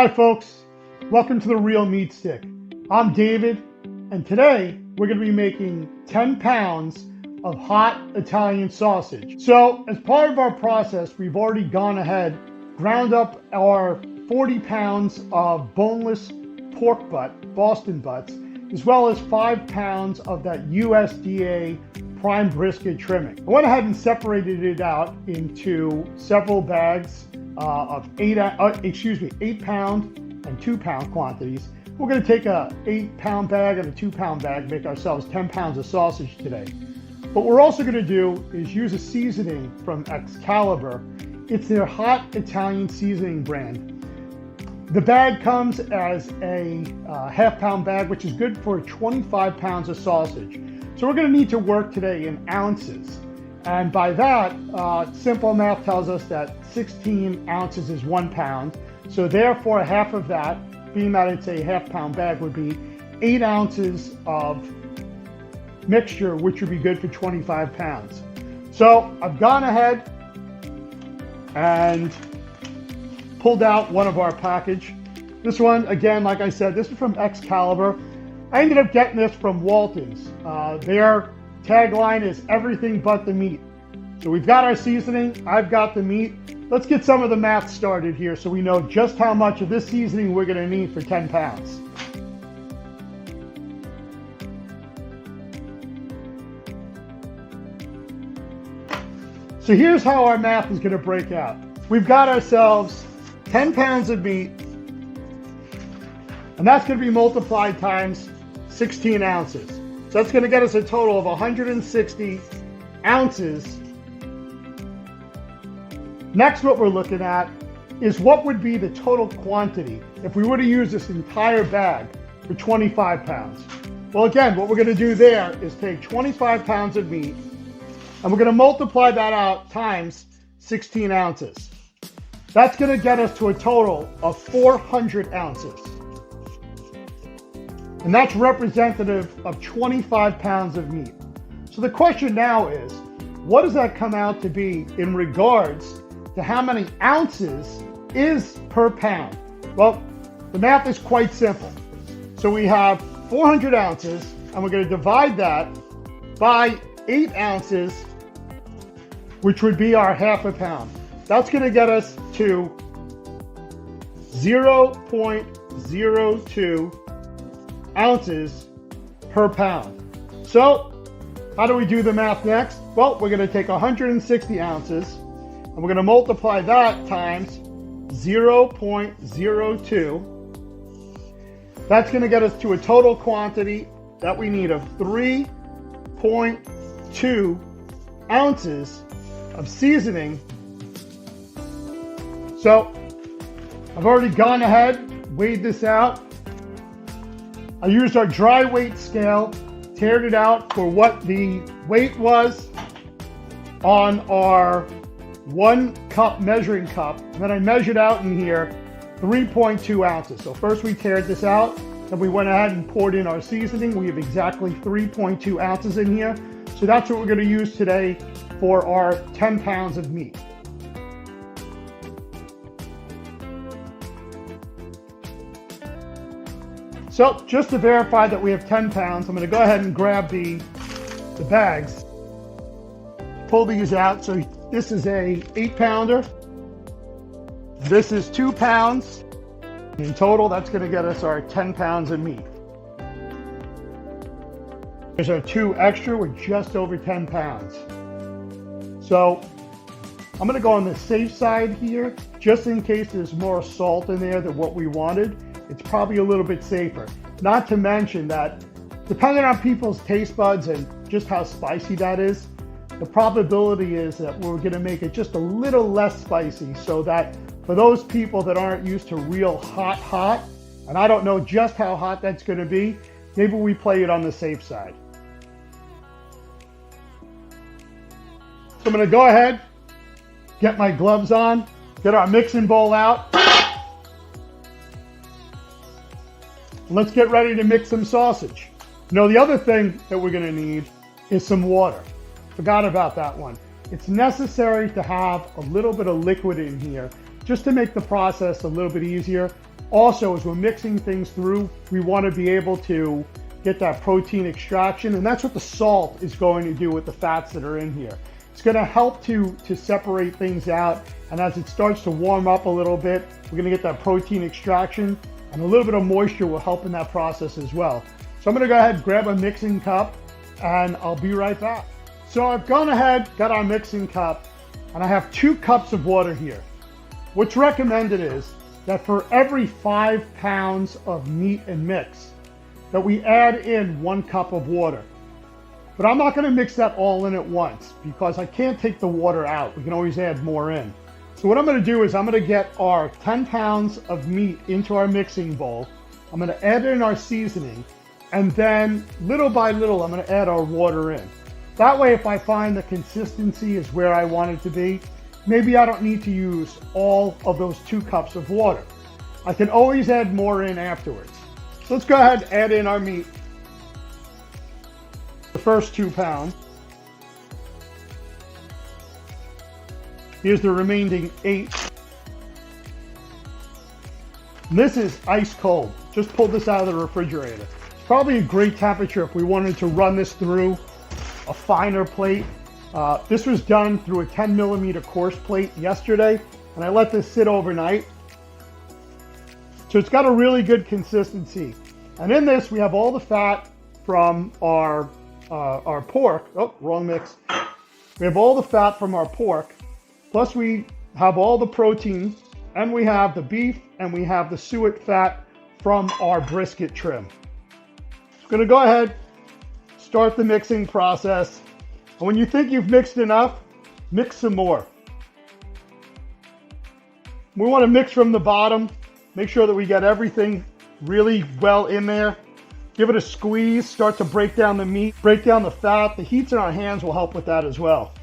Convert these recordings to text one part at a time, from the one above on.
Hi folks, welcome to the Real Meat Stick. I'm David, and today we're going to be making 10 pounds of hot Italian sausage. So as part of our process, we've already gone ahead, ground up our 40 pounds of boneless pork butt, Boston butts, as well as 5 pounds of that USDA prime brisket trimming. I went ahead and separated it out into several bags of 8 pound and 2 pound quantities. We're going to take a 8 pound bag and a 2 pound bag, make ourselves 10 pounds of sausage today. What we're also going to do is use a seasoning from Excalibur. It's their hot Italian seasoning brand. The bag comes as a half pound bag, which is good for 25 pounds of sausage. So we're going to need to work today in ounces. And by that, simple math tells us that 16 ounces is 1 pound. So therefore, half of that, being that it's a half pound bag, would be 8 ounces of mixture, which would be good for 25 pounds. So I've gone ahead and pulled out one of our package. This one, again, like I said, this is from Excalibur. I ended up getting this from Walton's. Their tagline is everything but the meat. So we've got our seasoning, I've got the meat. Let's get some of the math started here so we know just how much of this seasoning we're gonna need for 10 pounds. So here's how our math is gonna break out. We've got ourselves 10 pounds of meat, and that's gonna be multiplied times 16 ounces. So that's gonna get us a total of 160 ounces. Next, what we're looking at is what would be the total quantity if we were to use this entire bag for 25 pounds. Well, again, what we're gonna do there is take 25 pounds of meat, and we're gonna multiply that out times 16 ounces. That's gonna get us to a total of 400 ounces. And that's representative of 25 pounds of meat. So the question now is, what does that come out to be in regards to how many ounces is per pound? Well, the math is quite simple. So we have 400 ounces, and we're gonna divide that by 8 ounces, which would be our half a pound. That's gonna get us to 0.02 ounces per pound. So how do we do the math next? Well, we're gonna take 160 ounces and we're gonna multiply that times 0.02. That's gonna get us to a total quantity that we need of 3.2 ounces of seasoning. So I've already gone ahead, weighed this out. I used our dry weight scale, tared it out for what the weight was on our 1 cup measuring cup. And then I measured out in here 3.2 ounces. So first we tared this out, then we went ahead and poured in our seasoning. We have exactly 3.2 ounces in here. So that's what we're gonna use today for our 10 pounds of meat. So just to verify that we have 10 pounds, I'm gonna go ahead and grab the bags, pull these out. So this is a 8 pounder. This is 2 pounds. In total, that's gonna get us our 10 pounds of meat. There's our 2 extra, we're just over 10 pounds. So I'm gonna go on the safe side here, just in case there's more salt in there than what we wanted. It's probably a little bit safer. Not to mention that depending on people's taste buds and just how spicy that is, the probability is that we're gonna make it just a little less spicy so that for those people that aren't used to real hot, and I don't know just how hot that's gonna be, maybe we play it on the safe side. So I'm gonna go ahead, get my gloves on, get our mixing bowl out. Let's get ready to mix some sausage. Now, the other thing that we're gonna need is some water. Forgot about that one. It's necessary to have a little bit of liquid in here just to make the process a little bit easier. Also, as we're mixing things through, we want to be able to get that protein extraction, and that's what the salt is going to do with the fats that are in here. It's going to help to separate things out, and as it starts to warm up a little bit, we're going to get that protein extraction, and a little bit of moisture will help in that process as well. So I'm going to go ahead and grab a mixing cup, and I'll be right back. So I've gone ahead, got our mixing cup, and I have 2 cups of water here. What's recommended is that for every 5 pounds of meat and mix, that we add in 1 cup of water. But I'm not going to mix that all in at once because I can't take the water out. We can always add more in. So what I'm going to do is I'm going to get our 10 pounds of meat into our mixing bowl. I'm going to add in our seasoning, and then little by little I'm going to add our water in. That way, if I find the consistency is where I want it to be, maybe I don't need to use all of those 2 cups of water. I can always add more in afterwards. So let's go ahead and add in our meat. The first 2 pounds. Here's the remaining 8. And this is ice cold. Just pulled this out of the refrigerator. It's probably a great temperature if we wanted to run this through a finer plate. This was done through a 10 millimeter coarse plate yesterday, and I let this sit overnight. So it's got a really good consistency. And in this, we have all the fat from our pork. Oh, wrong mix. We have all the fat from our pork, plus we have all the protein, and we have the beef, and we have the suet fat from our brisket trim. I'm gonna go ahead, start the mixing process. And when you think you've mixed enough, mix some more. We wanna mix from the bottom, make sure that we get everything really well in there. Give it a squeeze, start to break down the meat, break down the fat. The heats in our hands will help with that as well.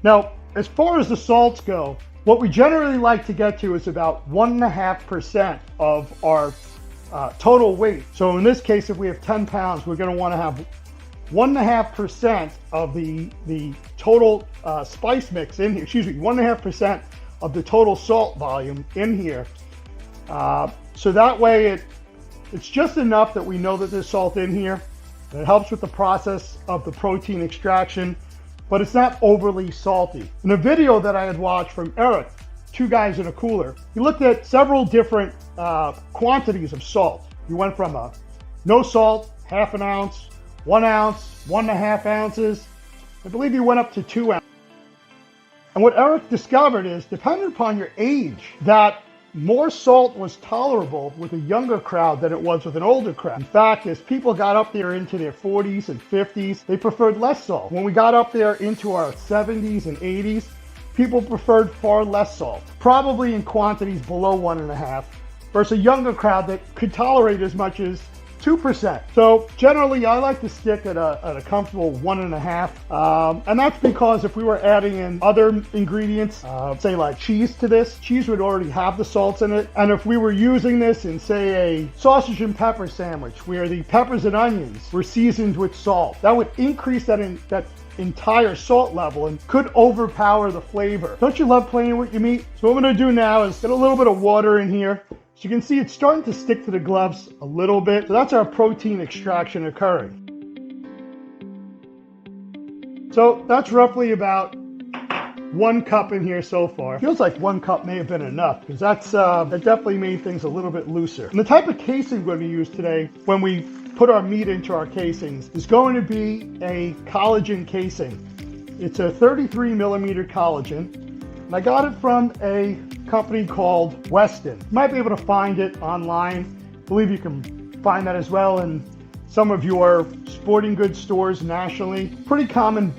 Now, as far as the salts go, what we generally like to get to is about 1.5% of our total weight. So in this case, if we have 10 pounds, we're going to want to have 1.5% of the total spice mix in here. 1.5% of the total salt volume in here. So that way it's just enough that we know that there's salt in here. It helps with the process of the protein extraction, but it's not overly salty. In a video that I had watched from Eric, 2 guys in a cooler, he looked at several different quantities of salt. He went from a no salt, 1/2 ounce, 1 ounce, 1.5 ounces. I believe he went up to 2 ounces. And what Eric discovered is, depending upon your age, that more salt was tolerable with a younger crowd than it was with an older crowd. In fact, as people got up there into their 40s and 50s, they preferred less salt. When we got up there into our 70s and 80s, people preferred far less salt, probably in quantities below 1.5, versus a younger crowd that could tolerate as much as 2%. So generally, I like to stick at a comfortable 1.5, and that's because if we were adding in other ingredients, say like cheese to this, cheese would already have the salts in it. And if we were using this in, say, a sausage and pepper sandwich, where the peppers and onions were seasoned with salt, that would increase that entire salt level and could overpower the flavor. Don't you love playing with your meat? So what I'm gonna do now is get a little bit of water in here. So you can see it's starting to stick to the gloves a little bit. So that's our protein extraction occurring. So that's roughly about 1 cup in here so far. Feels like 1 cup may have been enough, because that definitely made things a little bit looser. And the type of casing we're going to use today when we put our meat into our casings is going to be a collagen casing. It's a 33 millimeter collagen. And I got it from a company called Weston. You might be able to find it online. I believe you can find that as well in some of your sporting goods stores nationally. Pretty common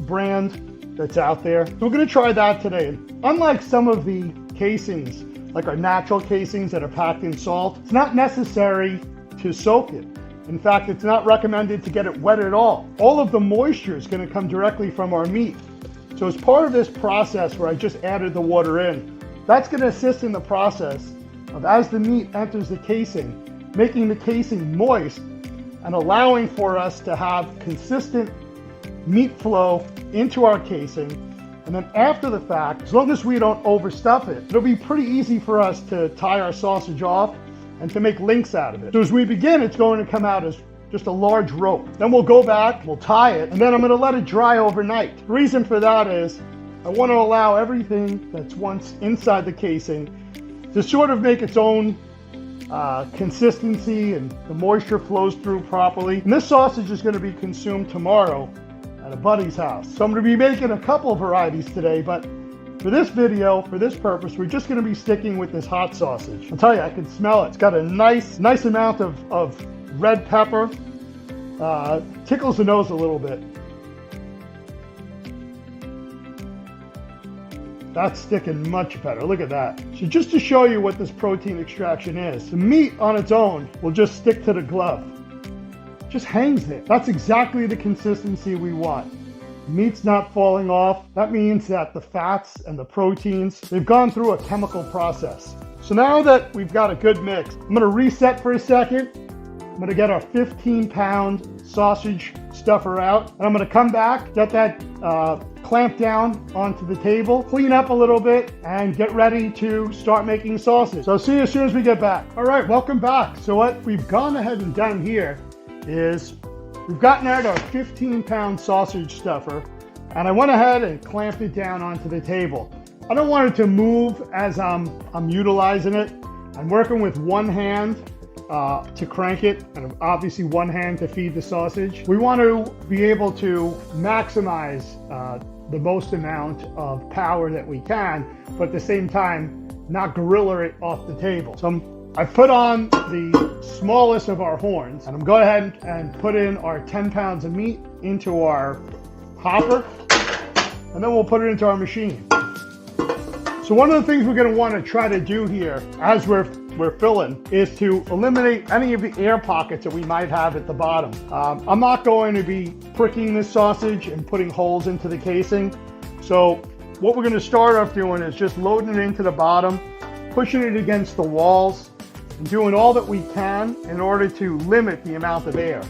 brand that's out there. So we're gonna try that today. Unlike some of the casings, like our natural casings that are packed in salt, it's not necessary to soak it. In fact, it's not recommended to get it wet at all. All of the moisture is gonna come directly from our meat. So as part of this process where I just added the water in, that's going to assist in the process of, as the meat enters the casing, making the casing moist and allowing for us to have consistent meat flow into our casing. And then after the fact, as long as we don't overstuff it, it'll be pretty easy for us to tie our sausage off and to make links out of it. So as we begin, it's going to come out as just a large rope. Then we'll go back, we'll tie it, and then I'm gonna let it dry overnight. The reason for that is I want to allow everything that's once inside the casing to sort of make its own consistency, and the moisture flows through properly. And this sausage is going to be consumed tomorrow at a buddy's house. So I'm going to be making a couple varieties today, but for this video, for this purpose, we're just going to be sticking with this hot sausage. I'll tell you, I can smell it. It's got a nice amount of red pepper. Tickles the nose a little bit. That's sticking much better. Look at that. So just to show you what this protein extraction is, the meat on its own will just stick to the glove. Just hangs there. That's exactly the consistency we want. The meat's not falling off. That means that the fats and the proteins, they've gone through a chemical process. So now that we've got a good mix, I'm gonna reset for a second. I'm gonna get our 15-pound sausage stuffer out, and I'm gonna come back, get that clamp down onto the table, clean up a little bit, and get ready to start making sausage. So I'll see you as soon as we get back. All right, welcome back. So what we've gone ahead and done here is we've gotten out our 15-pound sausage stuffer, and I went ahead and clamped it down onto the table. I don't want it to move as I'm utilizing it. I'm working with one hand to crank it, and obviously one hand to feed the sausage. We want to be able to maximize the most amount of power that we can, but at the same time, not gorilla it off the table. So I put on the smallest of our horns, and I'm going ahead and put in our 10 pounds of meat into our hopper, and then we'll put it into our machine. So one of the things we're going to want to try to do here as we're filling is to eliminate any of the air pockets that we might have at the bottom. I'm not going to be pricking this sausage and putting holes into the casing. So what we're going to start off doing is just loading it into the bottom, pushing it against the walls, and doing all that we can in order to limit the amount of air.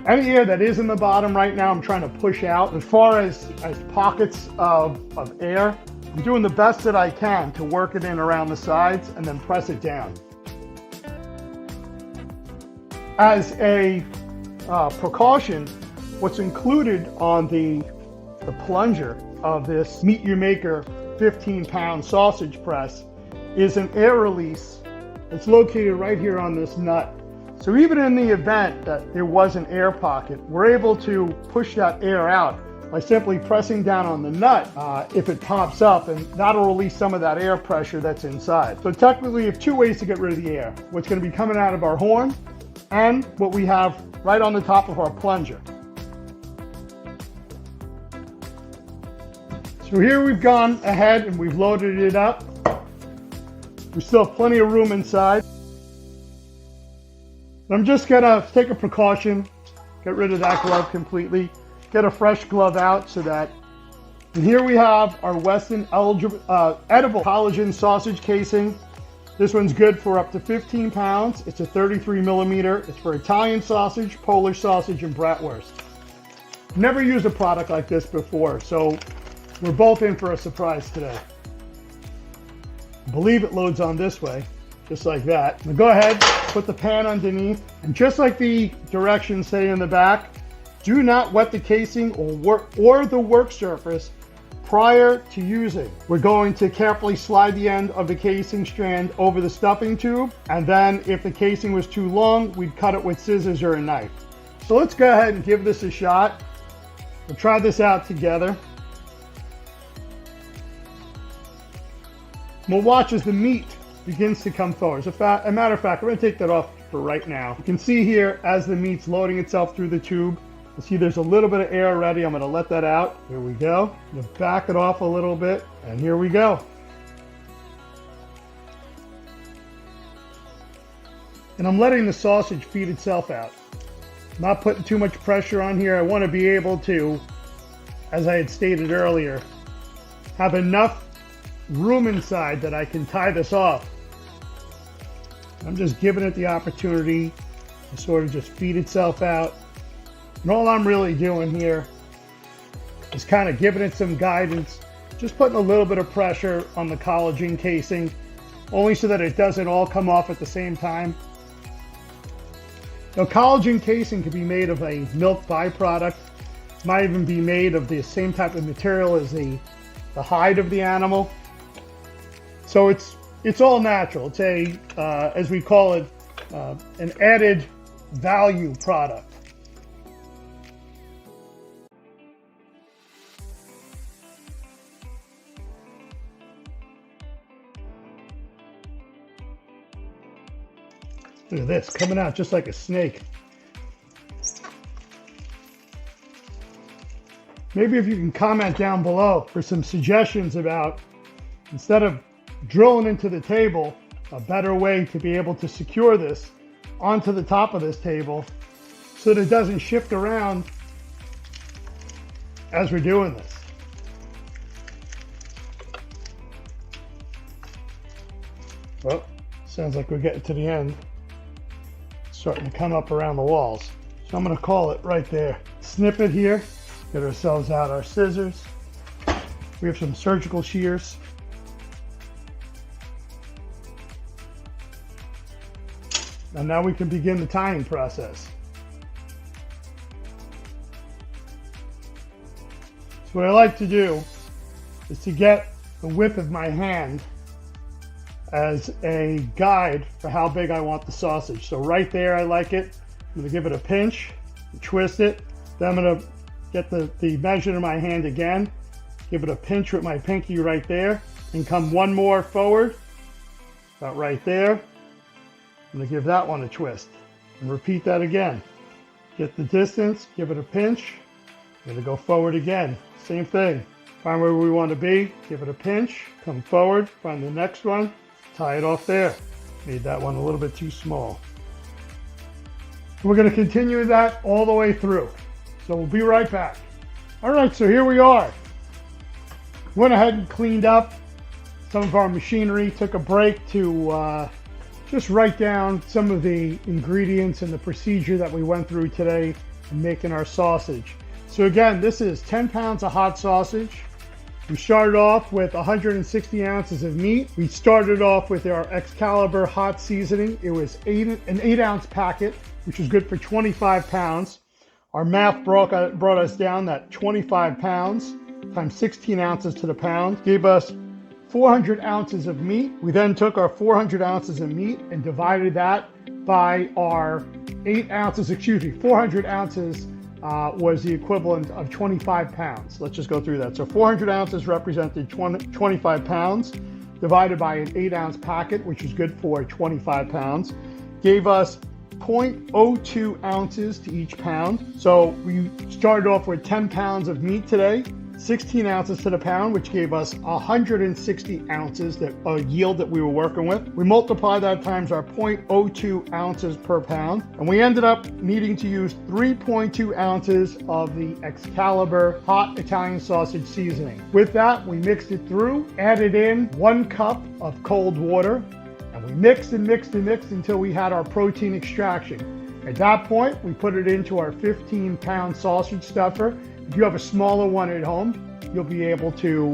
Any air that is in the bottom right now, I'm trying to push out. As far as pockets of air, I'm doing the best that I can to work it in around the sides and then press it down. As a precaution, what's included on the plunger of this Meat Your Maker 15-pound sausage press is an air release. It's located right here on this nut. So even in the event that there was an air pocket, we're able to push that air out by simply pressing down on the nut if it pops up, and that'll release some of that air pressure that's inside. So technically, we have two ways to get rid of the air. What's going to be coming out of our horn and what we have right on the top of our plunger. So here we've gone ahead and we've loaded it up. We still have plenty of room inside. I'm just gonna take a precaution, get rid of that glove completely, get a fresh glove out so that, and here we have our Weston edible collagen sausage casing. This one's good for up to 15 pounds. It's a 33 millimeter. It's for Italian sausage, Polish sausage, and bratwurst. Never used a product like this before, so we're both in for a surprise today. I believe it loads on this way, just like that. Now go ahead, put the pan underneath, and just like the directions say in the back, do not wet the casing or the work surface prior to using. We're going to carefully slide the end of the casing strand over the stuffing tube, and then if the casing was too long, we'd cut it with scissors or a knife. So let's go ahead and give this a shot. We'll try this out together. We'll watch as the meat begins to come forward. As a matter of fact, we're going to take that off for right now. You can see here as the meat's loading itself through the tube, you see there's a little bit of air already. I'm going to let that out. Here we go. I'm going to back it off a little bit, and here we go. And I'm letting the sausage feed itself out. Not putting too much pressure on here. I want to be able to, as I had stated earlier, have enough room inside that I can tie this off. I'm just giving it the opportunity to sort of just feed itself out. And all I'm really doing here Just kind of giving it some guidance, just putting a little bit of pressure on the collagen casing, only so that it doesn't all come off at the same time. Now, collagen casing can be made of a milk byproduct. It might even be made of the same type of material as the hide of the animal. So it's all natural. It's a, as we call it, an added value product. Look at this, coming out just like a snake. Maybe if you can comment down below for some suggestions about, instead of drilling into the table, a better way to be able to secure this onto the top of this table so that it doesn't shift around as we're doing this. Well, sounds like we're getting to the end. Starting to come up around the walls. So I'm going to call it right there. Snip it here. Get ourselves out our scissors. We have some surgical shears. And now we can begin the tying process. So what I like to do is to get the width of my hand as a guide for how big I want the sausage. So right there, I like it. I'm gonna give it a pinch, twist it. Then I'm gonna get the measure of my hand again, give it a pinch with my pinky right there, and come one more forward, about right there. I'm gonna give that one a twist, and repeat that again. Get the distance, give it a pinch, I'm gonna go forward again. Same thing, find where we wanna be, give it a pinch, come forward, find the next one, tie it off there. Made that one a little bit too small. We're going to continue that all the way through. So we'll be right back. All right, so here we are. Went ahead and cleaned up some of our machinery, took a break to just write down some of the ingredients and the procedure that we went through today in making our sausage. So again, this is 10 pounds of hot sausage. We started off with 160 ounces of meat. We started off with our Excalibur hot seasoning. It was an 8-ounce packet, which was good for 25 pounds. Our math brought us down that 25 pounds times 16 ounces to the pound gave us 400 ounces of meat. We then took our 400 ounces of meat and divided that by our 400 ounces was the equivalent of 25 pounds. Let's just go through that. So 400 ounces represented 25 pounds, divided by an 8-ounce packet, which is good for 25 pounds, gave us 0.02 ounces to each pound. So we started off with 10 pounds of meat today, 16 ounces to the pound, which gave us 160 ounces, that yield that we were working with. We multiplied that times our 0.02 ounces per pound, and we ended up needing to use 3.2 ounces of the Excalibur hot Italian sausage seasoning. With that, we mixed it through, added in 1 cup of cold water, and we mixed and mixed and mixed until we had our protein extraction. At that point, we put it into our 15-pound sausage stuffer. If you have a smaller one at home, you'll be able to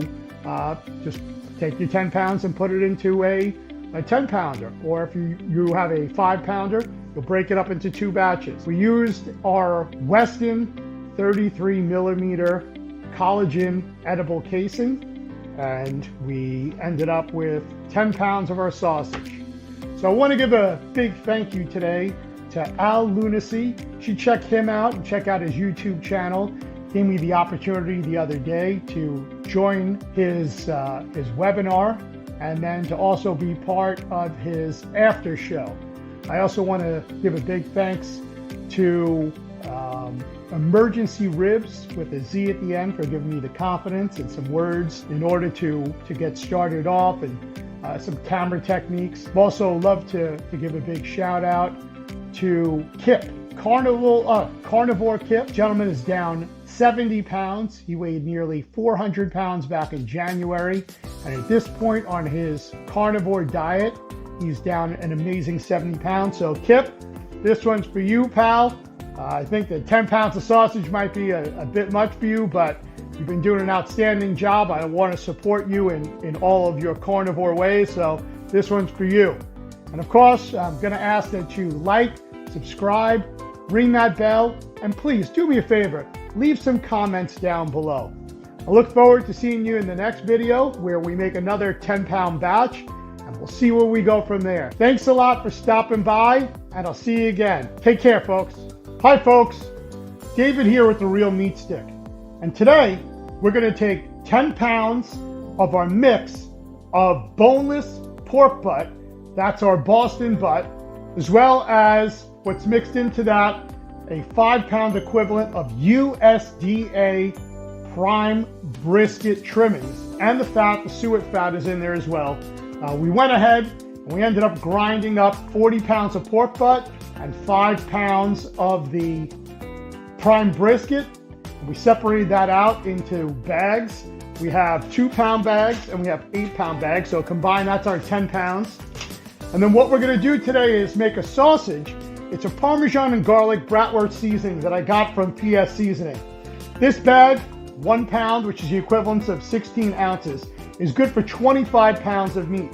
just take your 10 pounds and put it into a 10-pounder. Or if you have a 5-pounder, you'll break it up into 2 batches. We used our Weston 33 millimeter collagen edible casing, and we ended up with 10 pounds of our sausage. So I want to give a big thank you today to Al Lunacy. You should check him out and check out his YouTube channel. Gave me the opportunity the other day to join his webinar, and then to also be part of his after show. I also want to give a big thanks to Emergency Ribs with a Z at the end for giving me the confidence and some words in order to get started off, and some camera techniques. I'd also love to give a big shout out to Kip, Carnivore Kip. Gentleman is down 70 pounds. He weighed nearly 400 pounds back in January. And at this point on his carnivore diet, he's down an amazing 70 pounds. So Kip, this one's for you, pal. I think that 10 pounds of sausage might be a bit much for you, but You've been doing an outstanding job. I want to support you in all of your carnivore ways, so this one's for you. And of course, I'm going to ask that you like, subscribe, ring that bell, and please do me a favor, leave some comments down below. I look forward to seeing you in the next video where we make another 10-pound batch, and we'll see where we go from there. Thanks a lot for stopping by, and I'll see you again. Take care, folks. Hi, folks. David here with the Real Meat Stick. And today, we're going to take 10 pounds of our mix of boneless pork butt, that's our Boston butt, as well as what's mixed into that, a 5-pound equivalent of USDA prime brisket trimmings. And the fat, the suet fat is in there as well. We went ahead and we ended up grinding up 40 pounds of pork butt and 5 pounds of the prime brisket. We separated that out into bags. We have 2-pound bags and we have 8-pound bags. So combined, that's our 10 pounds. And then what we're going to do today is make a sausage. It's a Parmesan and garlic bratwurst seasoning that I got from PS Seasoning. This bag, 1 pound, which is the equivalent of 16 ounces, is good for 25 pounds of meat.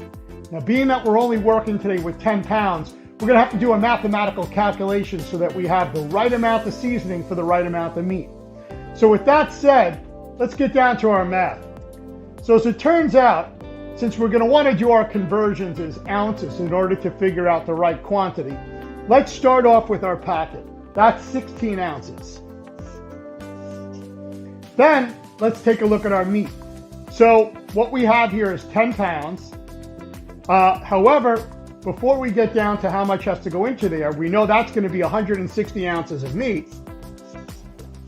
Now, being that we're only working today with 10 pounds, we're going to have to do a mathematical calculation so that we have the right amount of seasoning for the right amount of meat. So with that said, let's get down to our math. So as it turns out, since we're going to want to do our conversions as ounces in order to figure out the right quantity, let's start off with our packet. That's 16 ounces. Then let's take a look at our meat. So what we have here is 10 pounds. However, before we get down to how much has to go into there, we know that's going to be 160 ounces of meat.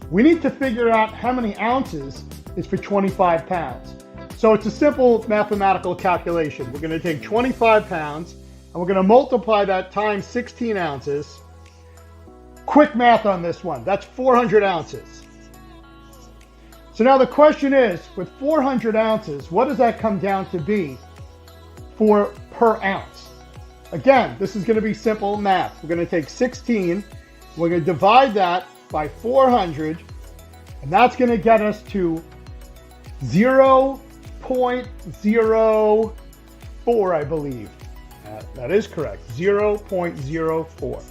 We need to figure out how many ounces is for 25 pounds. So it's a simple mathematical calculation. We're going to take 25 pounds and we're going to multiply that times 16 ounces. Quick math on this one. That's 400 ounces. So now the question is, with 400 ounces, what does that come down to be for per ounce? Again, this is going to be simple math. We're going to take 16, we're going to divide that by 400, and that's going to get us to 0.04, I believe. That is correct, 0.04.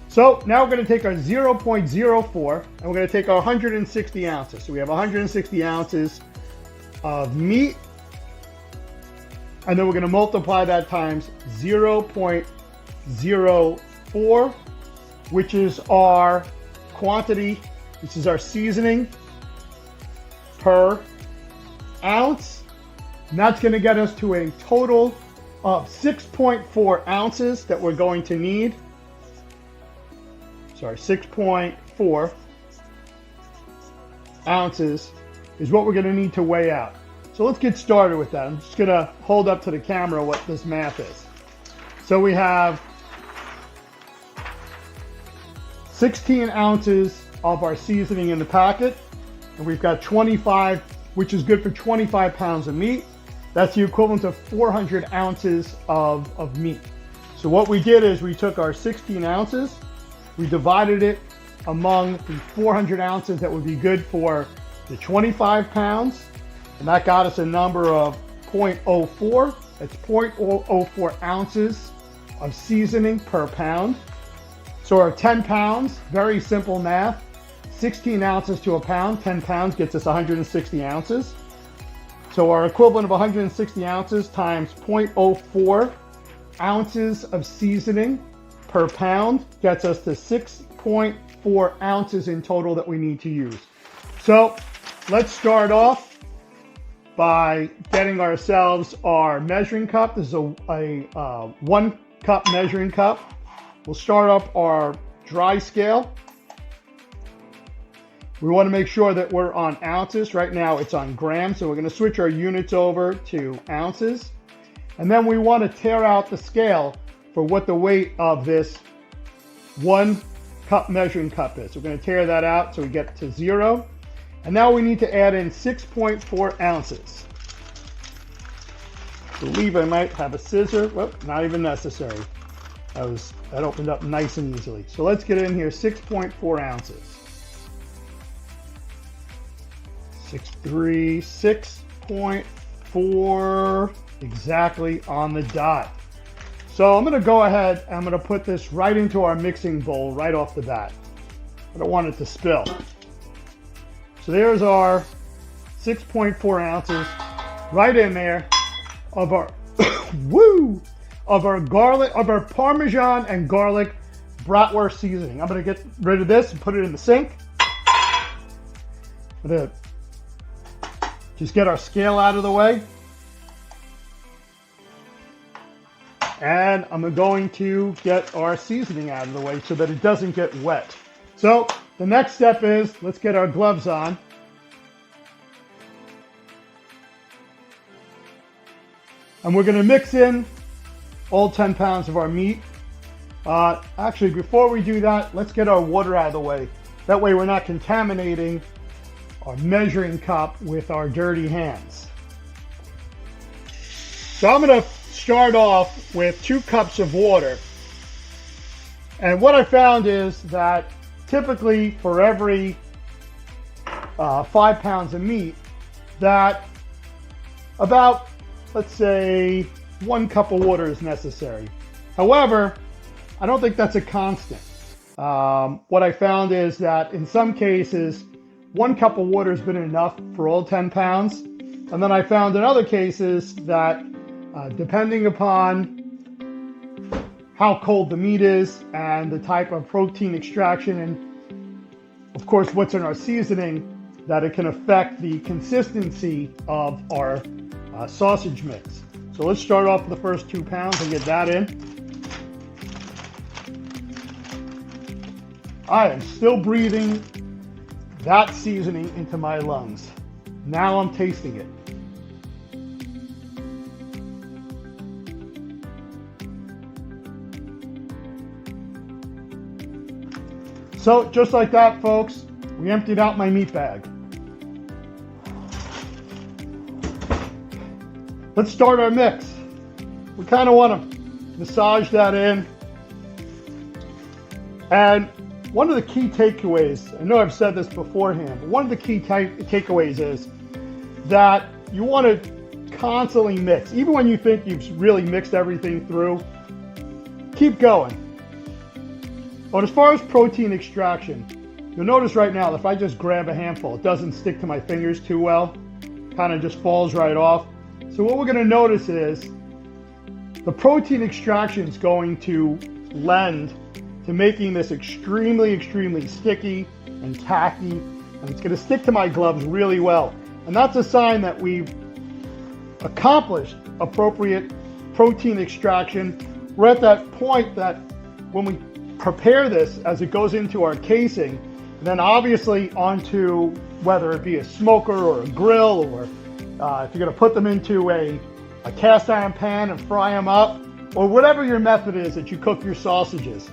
So now we're going to take our 0.04 and we're going to take our 160 ounces. So we have 160 ounces of meat, and then we're going to multiply that times 0.04, which is our quantity. This is our seasoning per ounce. And that's going to get us to a total of 6.4 ounces that we're going to need. Sorry, 6.4 ounces is what we're going to need to weigh out. So let's get started with that. I'm just going to hold up to the camera what this math is. So we have 16 ounces of our seasoning in the packet, and we've got 25, which is good for 25 pounds of meat. That's the equivalent of 400 ounces of meat. So what we did is we took our 16 ounces, we divided it among the 400 ounces that would be good for the 25 pounds, and that got us a number of 0.04. That's 0.04 ounces of seasoning per pound. So our 10 pounds, very simple math, 16 ounces to a pound, 10 pounds gets us 160 ounces. So our equivalent of 160 ounces times 0.04 ounces of seasoning per pound gets us to 6.4 ounces in total that we need to use. So let's start off by getting ourselves our measuring cup. This is a 1 cup measuring cup. We'll start up our dry scale. We want to make sure that we're on ounces. Right now it's on grams, so we're going to switch our units over to ounces. And then we want to tear out the scale for what the weight of this 1 cup measuring cup is. We're going to tear that out so we get to 0. And now we need to add in 6.4 ounces. I believe I might have a scissor. Whoop, not even necessary. That opened up nice and easily. So let's get in here 6.4 ounces. 6.3, 6.4, exactly on the dot. So I'm going to go ahead and I'm going to put this right into our mixing bowl right off the bat. I don't want it to spill. So there's our 6.4 ounces right in there of our of our garlic, of our Parmesan and garlic bratwurst seasoning. I'm going to get rid of this and put it in the sink. I'm going to just get our scale out of the way. And I'm going to get our seasoning out of the way so that it doesn't get wet. So the next step is, let's get our gloves on. And we're going to mix in all 10 pounds of our meat. Actually, before we do that, let's get our water out of the way. That way we're not contaminating our measuring cup with our dirty hands. So I'm going to start off with 2 cups of water. And what I found is that typically for every 5 pounds of meat, that about, let's say, 1 cup of water is necessary. However, I don't think that's a constant. What I found is that in some cases, 1 cup of water has been enough for all 10 pounds. And then I found in other cases that depending upon how cold the meat is and the type of protein extraction and of course what's in our seasoning, that it can affect the consistency of our sausage mix. So let's start off with the first 2 pounds and get that in. I am still breathing that seasoning into my lungs. Now I'm tasting it. So just like that, folks, we emptied out my meat bag. Let's start our mix. We kind of want to massage that in. And one of the key takeaways, I know I've said this beforehand, but one of the key takeaways is that you want to constantly mix. Even when you think you've really mixed everything through, keep going. But as far as protein extraction, you'll notice right now, if I just grab a handful, it doesn't stick to my fingers too well. Kind of just falls right off. So what we're going to notice is the protein extraction is going to lend to making this extremely, extremely sticky and tacky, and it's going to stick to my gloves really well. And that's a sign that we've accomplished appropriate protein extraction. We're at that point that when we prepare this as it goes into our casing, and then obviously onto whether it be a smoker or a grill, or if you're going to put them into a cast iron pan and fry them up, or whatever your method is that you cook your sausages.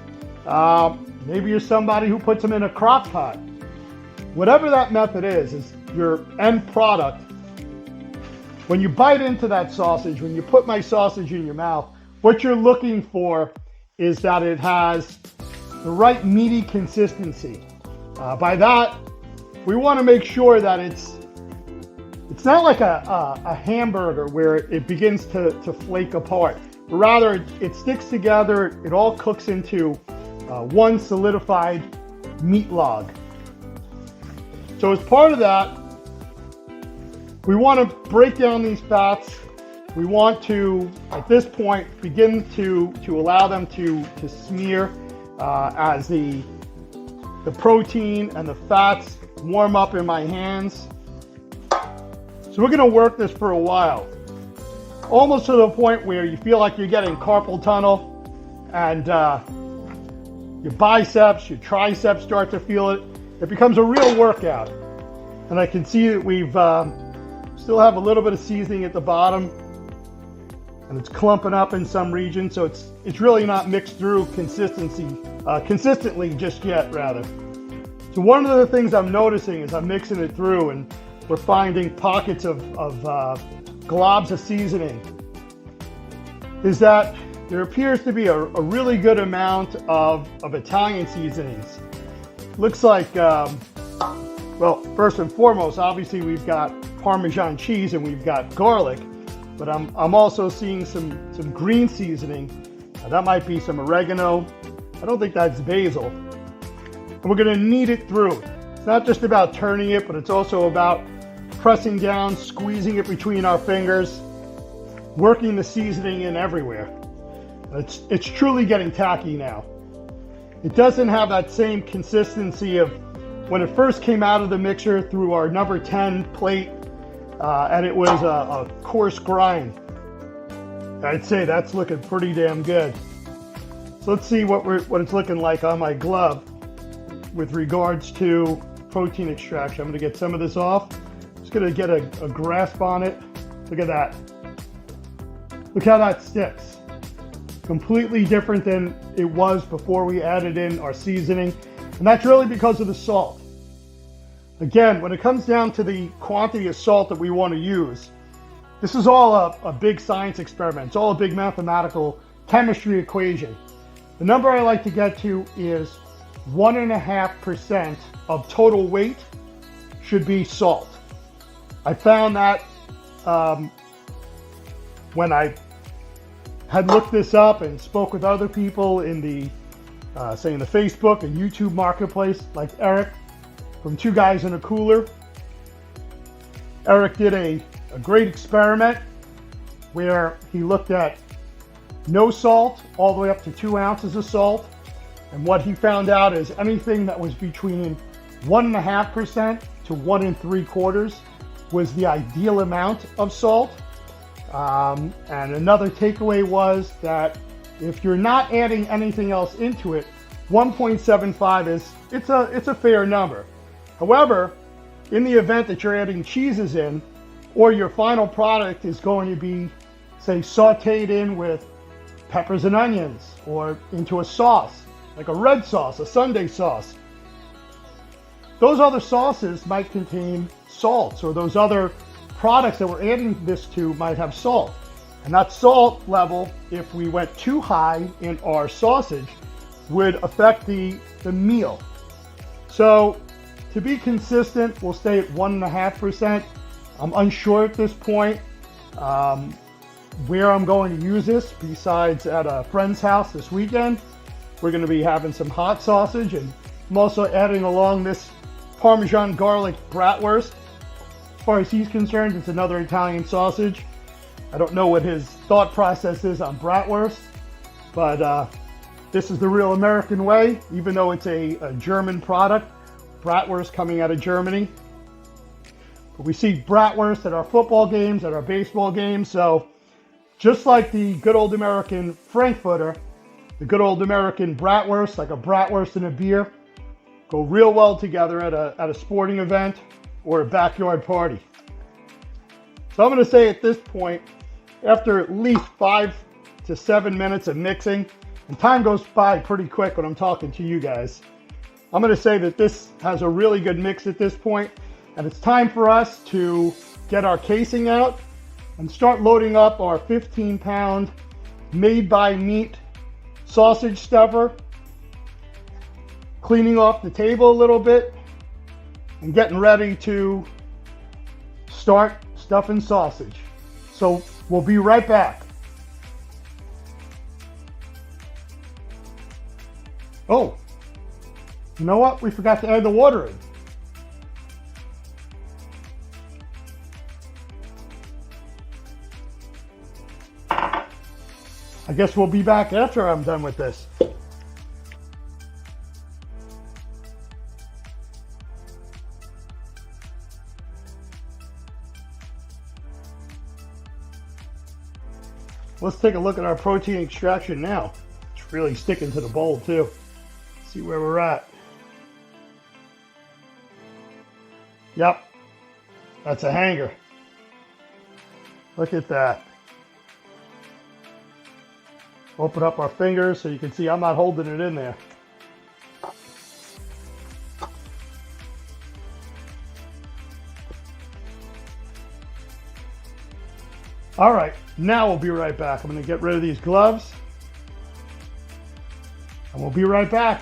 Maybe you're somebody who puts them in a crock pot. Whatever that method is your end product. When you bite into that sausage, when you put my sausage in your mouth, what you're looking for is that it has the right meaty consistency. By that, we want to make sure that it's not like a hamburger where it begins to flake apart. But rather, it sticks together, it all cooks into one solidified meat log. So as part of that, we want to break down these fats. We want to, at this point, begin to allow them to smear as the protein and the fats warm up in my hands. So we're going to work this for a while, almost to the point where you feel like you're getting carpal tunnel, and your biceps, your triceps start to feel it. It becomes a real workout. And I can see that we've still have a little bit of seasoning at the bottom, and it's clumping up in some regions, so it's really not mixed through consistently just yet, rather. So one of the things I'm noticing as I'm mixing it through, and we're finding pockets of globs of seasoning, is that there appears to be a really good amount of Italian seasonings. Looks like Well, first and foremost, obviously we've got Parmesan cheese and we've got garlic, but I'm also seeing some green seasoning. That might be some oregano. I don't think that's basil. And we're gonna knead it through. It's not just about turning it, but it's also about pressing down, squeezing it between our fingers, working the seasoning in everywhere. It's truly getting tacky now. It doesn't have that same consistency of when it first came out of the mixer through our number 10 plate, and it was a coarse grind. I'd say that's looking pretty damn good. So let's see what it's looking like on my glove with regards to protein extraction. I'm gonna get some of this off. Just gonna get a grasp on it. Look at that. Look how that sticks. Completely different than it was before we added in our seasoning. And that's really because of the salt. Again, when it comes down to the quantity of salt that we want to use, this is all a big science experiment. It's all a big mathematical chemistry equation. The number I like to get to is 1.5% of total weight should be salt. I found that when I had looked this up and spoke with other people in the, say in the Facebook and YouTube marketplace, like Eric from Two Guys in a Cooler. Eric did a great experiment where he looked at no salt all the way up to 2 ounces of salt. And what he found out is anything that was between 1.5% to 1 3/4 was the ideal amount of salt. And another takeaway was that if you're not adding anything else into it, 1.75 it's a fair number. However, in the event that you're adding cheeses in, or your final product is going to be, say, sauteed in with peppers and onions, or into a sauce, like a red sauce, a Sunday sauce, those other sauces might contain salts, or those other products that we're adding this to might have salt. And that salt level, if we went too high in our sausage, would affect the meal. So to be consistent, we'll stay at 1.5%. I'm unsure at this point where I'm going to use this, besides at a friend's house this weekend. We're going to be having some hot sausage, and I'm also adding along this Parmesan garlic bratwurst. As far as he's concerned, it's another Italian sausage. I don't know what his thought process is on bratwurst, but this is the real American way, even though it's a German product. Bratwurst coming out of Germany. But we see bratwurst at our football games, at our baseball games. So just like the good old American Frankfurter, the good old American bratwurst, like a bratwurst and a beer, go real well together at a sporting event or a backyard party. So I'm going to say at this point, after at least 5 to 7 minutes of mixing, and time goes by pretty quick when I'm talking to you guys, I'm going to say that this has a really good mix at this point, and it's time for us to get our casing out and start loading up our 15-pound made-by-meat sausage stuffer, cleaning off the table a little bit, and getting ready to start stuffing sausage. So we'll be right back. Oh, you know what? We forgot to add the water in. I guess we'll be back after I'm done with this. Let's take a look at our protein extraction now. It's really sticking to the bowl too. See where we're at. Yep, that's a hanger. Look at that. Open up our fingers so you can see I'm not holding it in there. All right, now we'll be right back. I'm going to get rid of these gloves, and we'll be right back.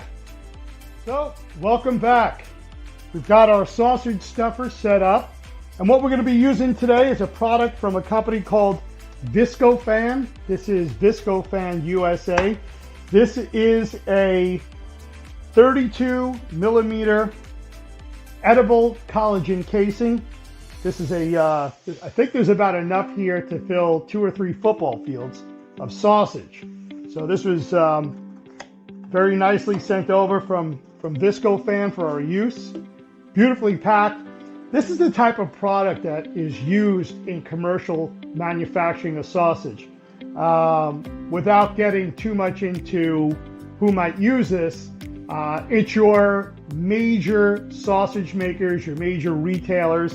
So, welcome back. We've got our sausage stuffer set up. And what we're going to be using today is a product from a company called Viscofan. This is Viscofan USA. This is a 32 millimeter edible collagen casing. This is I think there's about enough here to fill 2 or 3 football fields of sausage. So this was very nicely sent over from Viscofan for our use. Beautifully packed. This is the type of product that is used in commercial manufacturing of sausage. Without getting too much into who might use this, it's your major sausage makers, your major retailers.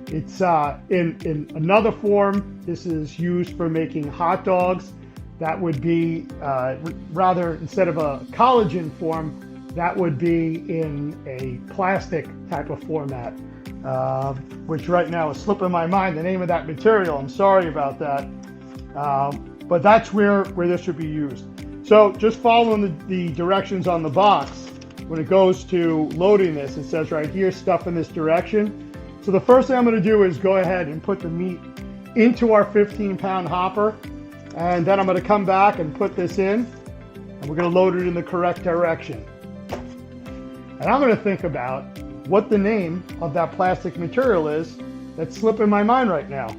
It's in another form. This is used for making hot dogs. That would be rather, instead of a collagen form, that would be in a plastic type of format, which right now is slipping my mind the name of that material. I'm sorry about that. But that's where this would be used. So just following the directions on the box, when it goes to loading this, it says right here, stuff in this direction. So the first thing I'm going to do is go ahead and put the meat into our 15-pound hopper. And then I'm going to come back and put this in. And we're going to load it in the correct direction. And I'm going to think about what the name of that plastic material is that's slipping my mind right now.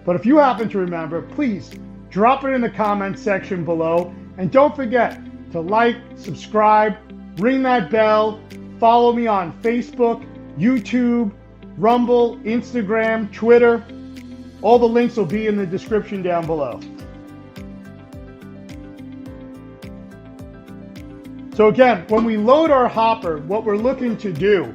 But if you happen to remember, please drop it in the comments section below. And don't forget to like, subscribe, ring that bell, follow me on Facebook, YouTube, Rumble, Instagram, Twitter. All the links will be in the description down below. So again, when we load our hopper, what we're looking to do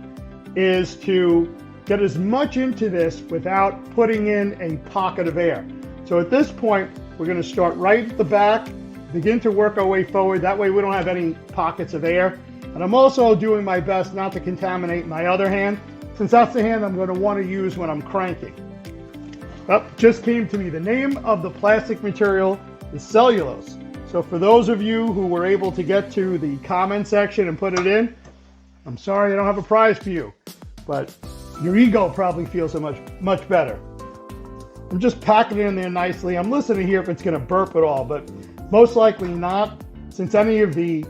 is to get as much into this without putting in a pocket of air. So at this point, we're going to start right at the back, begin to work our way forward. That way we don't have any pockets of air. And I'm also doing my best not to contaminate my other hand, since that's the hand I'm going to want to use when I'm cranking. Oh, just came to me. The name of the plastic material is cellulose. So for those of you who were able to get to the comment section and put it in, I'm sorry I don't have a prize for you, but your ego probably feels so much better. I'm just packing it in there nicely. I'm listening to hear if it's going to burp at all, but most likely not, since any of the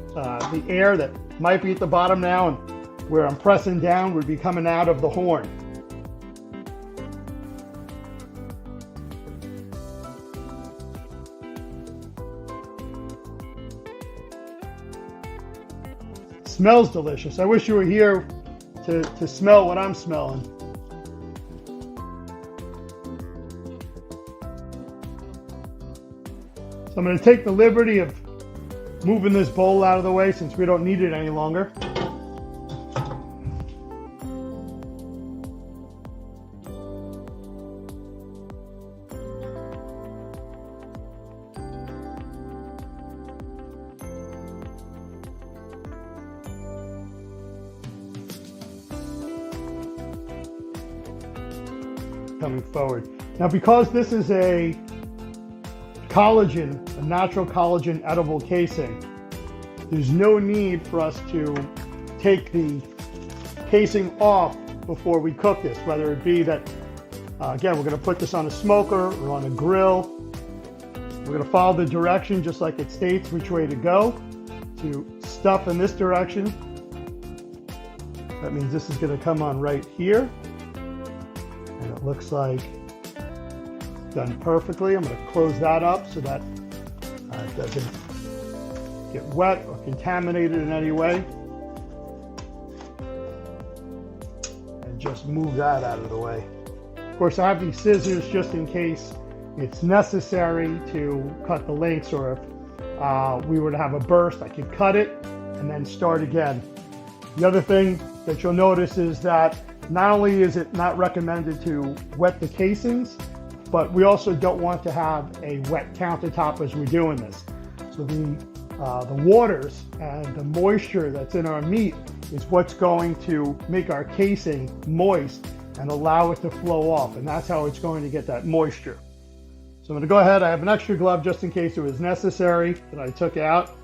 air that might be at the bottom now and where I'm pressing down would be coming out of the horn. Smells delicious. I wish you were here to smell what I'm smelling. So I'm going to take the liberty of moving this bowl out of the way since we don't need it any longer. Coming forward. Now, because this is a natural collagen edible casing, there's no need for us to take the casing off before we cook this, whether it be that, again, we're going to put this on a smoker or on a grill. We're going to follow the direction just like it states which way to go, to stuff in this direction. That means this is going to come on right here. And it looks like it's done perfectly. I'm going to close that up so that it doesn't get wet or contaminated in any way. And just move that out of the way. Of course, I have these scissors just in case it's necessary to cut the links, or if we were to have a burst, I could cut it and then start again. The other thing that you'll notice is that not only is it not recommended to wet the casings, but we also don't want to have a wet countertop as we're doing this. So the waters and the moisture that's in our meat is what's going to make our casing moist and allow it to flow off, and that's how it's going to get that moisture. So I'm going to go ahead. I have an extra glove just in case it was necessary that I took out,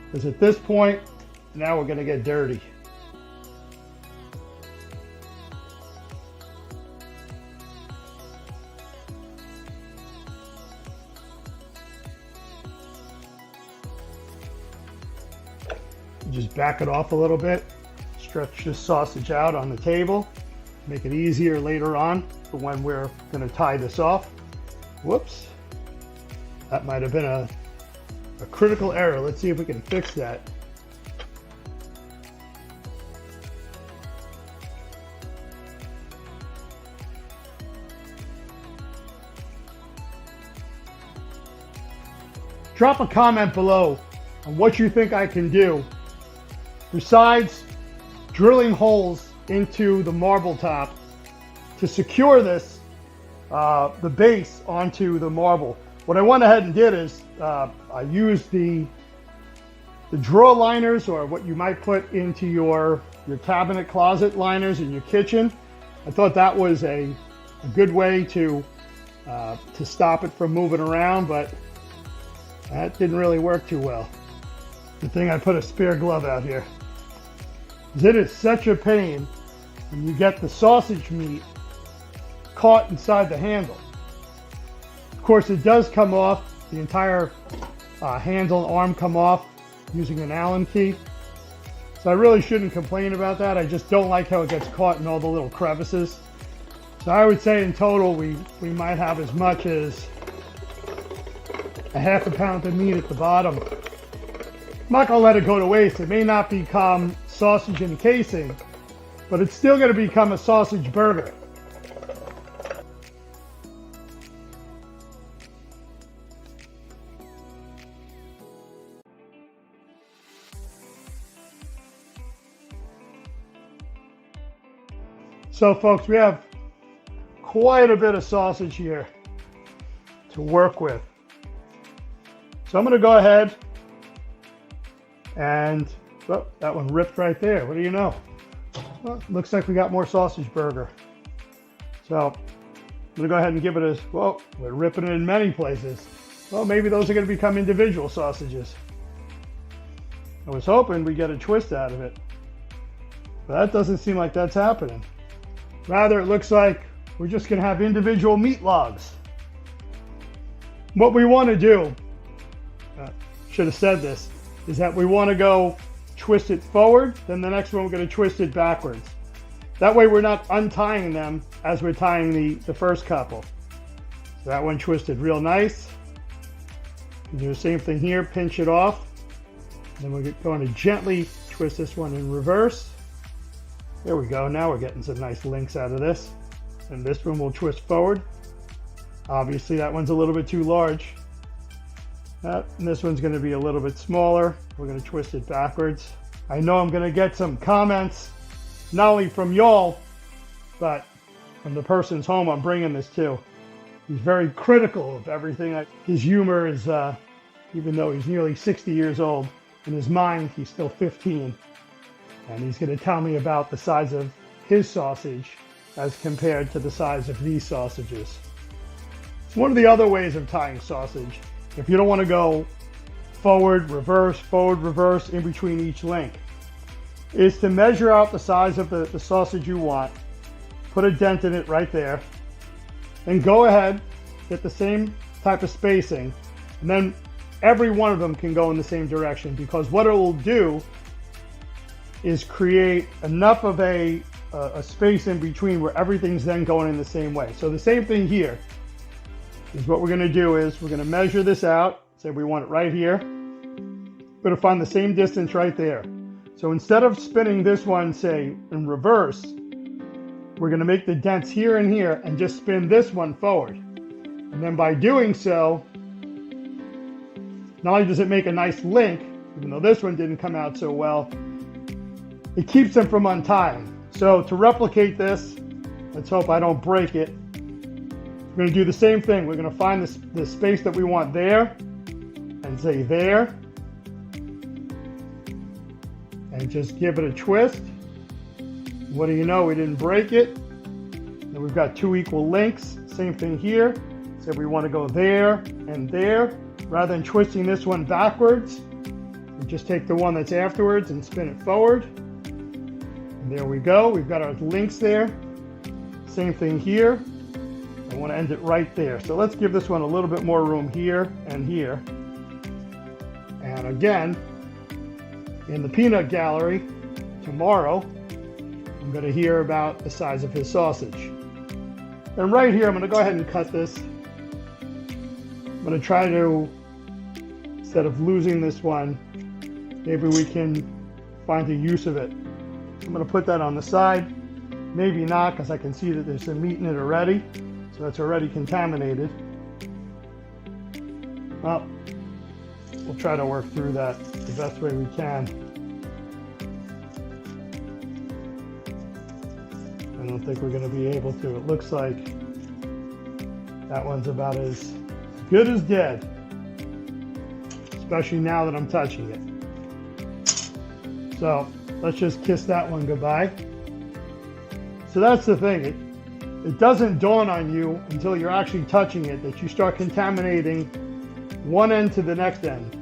because at this point now we're going to get dirty. back it off a little bit, stretch this sausage out on the table, make it easier later on for when we're going to tie this off. Whoops, that might have been a critical error. Let's see if we can fix that. Drop a comment below on what you think I can do besides drilling holes into the marble top to secure this, the base onto the marble. What I went ahead and did is I used the drawer liners, or what you might put into your cabinet closet liners in your kitchen. I thought that was a good way to stop it from moving around, but that didn't really work too well. Good thing I put a spare glove out here. It is such a pain when you get the sausage meat caught inside the handle. Of course, it does come off, the entire handle and arm come off using an Allen key. So I really shouldn't complain about that. I just don't like how it gets caught in all the little crevices. So I would say in total we might have as much as a half a pound of meat at the bottom. I'm not going to let it go to waste. It may not become sausage and casing, but it's still going to become a sausage burger. So folks, we have quite a bit of sausage here to work with. So I'm going to go ahead and, oh, that one ripped right there. What do you know? Well, looks like we got more sausage burger. So I'm going to go ahead and give it a, well, we're ripping it in many places. Well, maybe those are going to become individual sausages. I was hoping we get a twist out of it, but that doesn't seem like that's happening. Rather, it looks like we're just going to have individual meat logs. What we want to do, should have said this, is that we want to go twist it forward, then the next one we're going to twist it backwards. That way we're not untying them as we're tying the first couple. So that one twisted real nice. You do the same thing here, pinch it off. Then we're going to gently twist this one in reverse. There we go, now we're getting some nice links out of this. And this one will twist forward. Obviously that one's a little bit too large. And this one's going to be a little bit smaller. We're going to twist it backwards. I know I'm going to get some comments, not only from y'all, but from the person's home I'm bringing this to. He's very critical of everything. His humor is, even though he's nearly 60 years old, in his mind he's still 15. And he's going to tell me about the size of his sausage as compared to the size of these sausages. It's one of the other ways of tying sausage. If you don't want to go forward, reverse, in between each link, is to measure out the size of the sausage you want, put a dent in it right there, then go ahead, get the same type of spacing, and then every one of them can go in the same direction, because what it will do is create enough of a space in between where everything's then going in the same way. So the same thing here is what we're going to do is we're going to measure this out. Say we want it right here. We're going to find the same distance right there. So instead of spinning this one, say, in reverse, we're going to make the dents here and here and just spin this one forward. And then by doing so, not only does it make a nice link, even though this one didn't come out so well, it keeps them from untying. So to replicate this, let's hope I don't break it. We're going to do the same thing. We're going to find the space that we want there and say there. And just give it a twist. What do you know? We didn't break it. Then we've got two equal links. Same thing here. So we want to go there and there. Rather than twisting this one backwards, we just take the one that's afterwards and spin it forward. And there we go. We've got our links there. Same thing here. I want to end it right there. So let's give this one a little bit more room here and here. And again, in the peanut gallery tomorrow, I'm going to hear about the size of his sausage. And right here, I'm going to go ahead and cut this. I'm going to try to, instead of losing this one, maybe we can find a use of it. I'm going to put that on the side. Maybe not, because I can see that there's some meat in it already. So that's already contaminated. Well, we'll try to work through that the best way we can. I don't think we're going to be able to. It looks like that one's about as good as dead, especially now that I'm touching it. So let's just kiss that one goodbye. So that's the thing. It doesn't dawn on you until you're actually touching it that you start contaminating one end to the next end.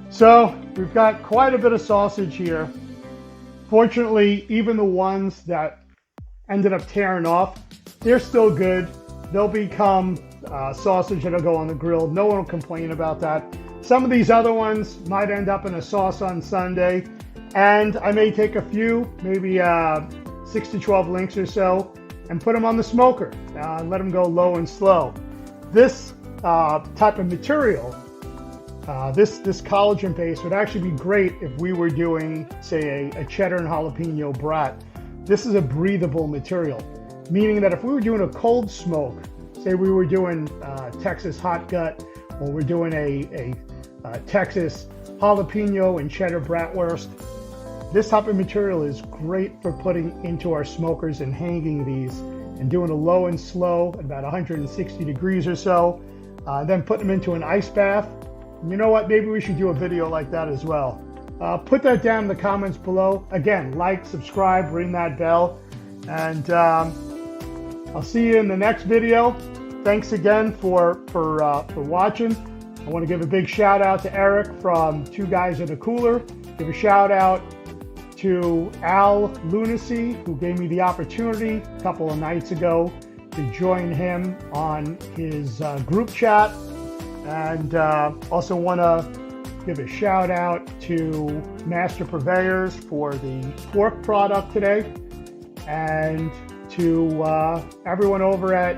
So we've got quite a bit of sausage here. Fortunately, even the ones that ended up tearing off, they're still good. They'll become sausage that'll go on the grill. No one will complain about that. Some of these other ones might end up in a sauce on Sunday, and I may take a few, maybe 6 to 12 links or so, and put them on the smoker and let them go low and slow. This type of material, this collagen base would actually be great if we were doing, say, a cheddar and jalapeno brat. This is a breathable material, meaning that if we were doing a cold smoke, say we were doing Texas hot gut, or we're doing a Texas jalapeno and cheddar bratwurst, this type of material is great for putting into our smokers and hanging these and doing a low and slow at about 160 degrees or so, then putting them into an ice bath. And you know what? Maybe we should do a video like that as well. Put that down in the comments below. Again, like, subscribe, ring that bell, and I'll see you in the next video. Thanks again for watching. I want to give a big shout out to Eric from Two Guys in a Cooler. Give a shout out to Al Lunacy, who gave me the opportunity a couple of nights ago to join him on his group chat. And also want to give a shout out to Master Purveyors for the pork product today, and to everyone over at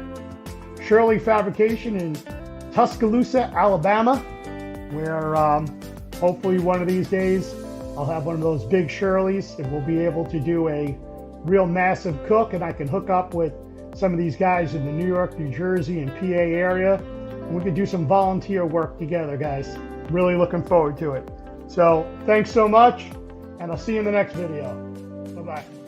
Shirley Fabrication in Tuscaloosa, Alabama, where hopefully one of these days I'll have one of those big Shirleys and we'll be able to do a real massive cook, and I can hook up with some of these guys in the New York, New Jersey, and PA area, and we could do some volunteer work together, guys. Really looking forward to it. So thanks so much, and I'll see you in the next video. Bye-bye.